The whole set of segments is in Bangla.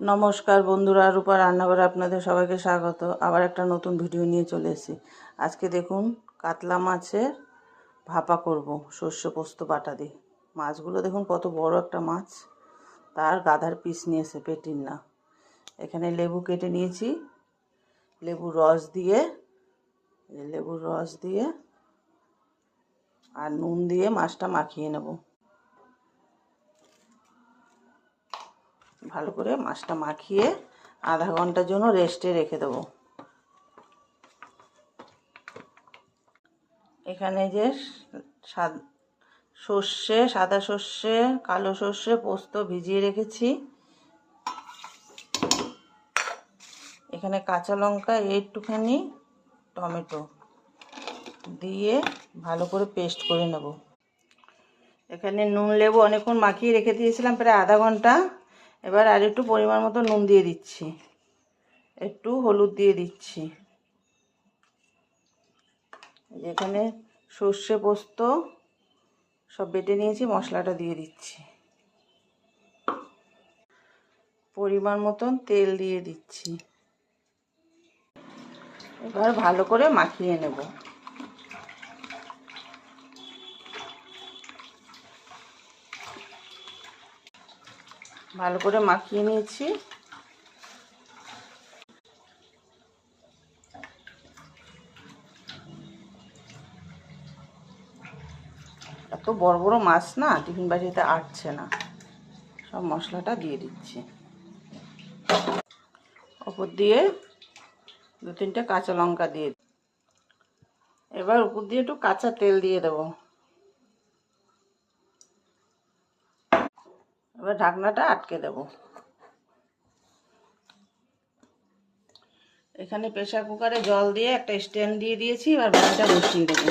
নমস্কার বন্ধুরা, রূপা রান্নাঘরে আপনাদের সবাইকে স্বাগত। আবার একটা নতুন ভিডিও নিয়ে চলে এসেছি। আজকে দেখুন কাতলা মাছের ভাপা করব শস্য পোস্ত বাটা দিয়ে। মাছগুলো দেখুন কত বড় একটা মাছ, তার গাধার পিস নিয়েছে, পেটির না। এখানে লেবু কেটে নিয়েছি, লেবুর রস দিয়ে আর নুন দিয়ে মাছটা মাখিয়ে নেব। ভালো করে মাছটা মাখিয়ে আধা ঘন্টার জন্য রেস্টে রেখে দেবো। এখানে যে সর্ষে, সাদা সর্ষে, কালো সর্ষে, পোস্ত ভিজিয়ে রেখেছি। এখানে কাঁচা লঙ্কা, একটুখানি টমেটো দিয়ে ভালো করে পেস্ট করে নেব। এখানে নুন লেবু অনেকক্ষণ মাখিয়ে রেখে দিয়েছিলাম, প্রায় আধা ঘন্টা। এবার আর একটু পরিমাণ মতো নুন দিয়ে দিচ্ছি, একটু হলুদ দিয়ে দিচ্ছি। এখানে সর্ষে পোস্ত সব বেটে নিয়েছি, মশলাটা দিয়ে দিচ্ছি। পরিমাণ মতন তেল দিয়ে দিচ্ছি। এবার ভালো করে মাখিয়ে নেব। ভালো করে মাখিয়ে নিয়েছি। এত বড় বড় মাছ না, টিফিন বাটিতে আটছে না। সব মশলাটা দিয়ে দিচ্ছি। ওপর দিয়ে 2-3টে কাঁচা লঙ্কা দিয়ে, এবার উপর দিয়ে একটু কাঁচা তেল দিয়ে দেব। এবার ঢাকনাটা আটকে দেব। এখানে প্রেসার কুকারে জল দিয়ে একটা স্ট্যান্ড দিয়ে দিয়েছি। এবার ভাতটা বসিয়ে দেবো।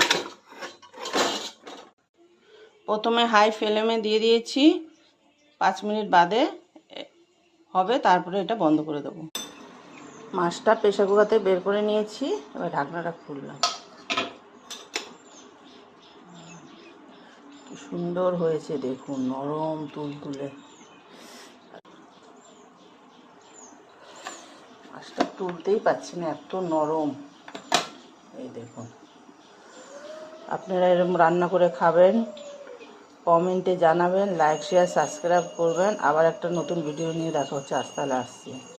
প্রথমে হাই ফ্লেমে দিয়ে দিয়েছি, 5 মিনিট বাদে হবে, তারপরে এটা বন্ধ করে দেবো। মাছটা প্রেসার কুকার থেকে বের করে নিয়েছি। এবার ঢাকনাটা খুললাম। কি সুন্দর হয়েছে দেখুন, নরম তুলতুলে। মাছটা তুলতেই পারছি না, এত নরম। এই দেখুন, আপনারা এরকম রান্না করে খাবেন, কমেন্টে জানাবেন, লাইক শেয়ার সাবস্ক্রাইব করবেন। আবার একটা নতুন ভিডিও নিয়ে দেখা হচ্ছে। আজ তাহলে আসছি।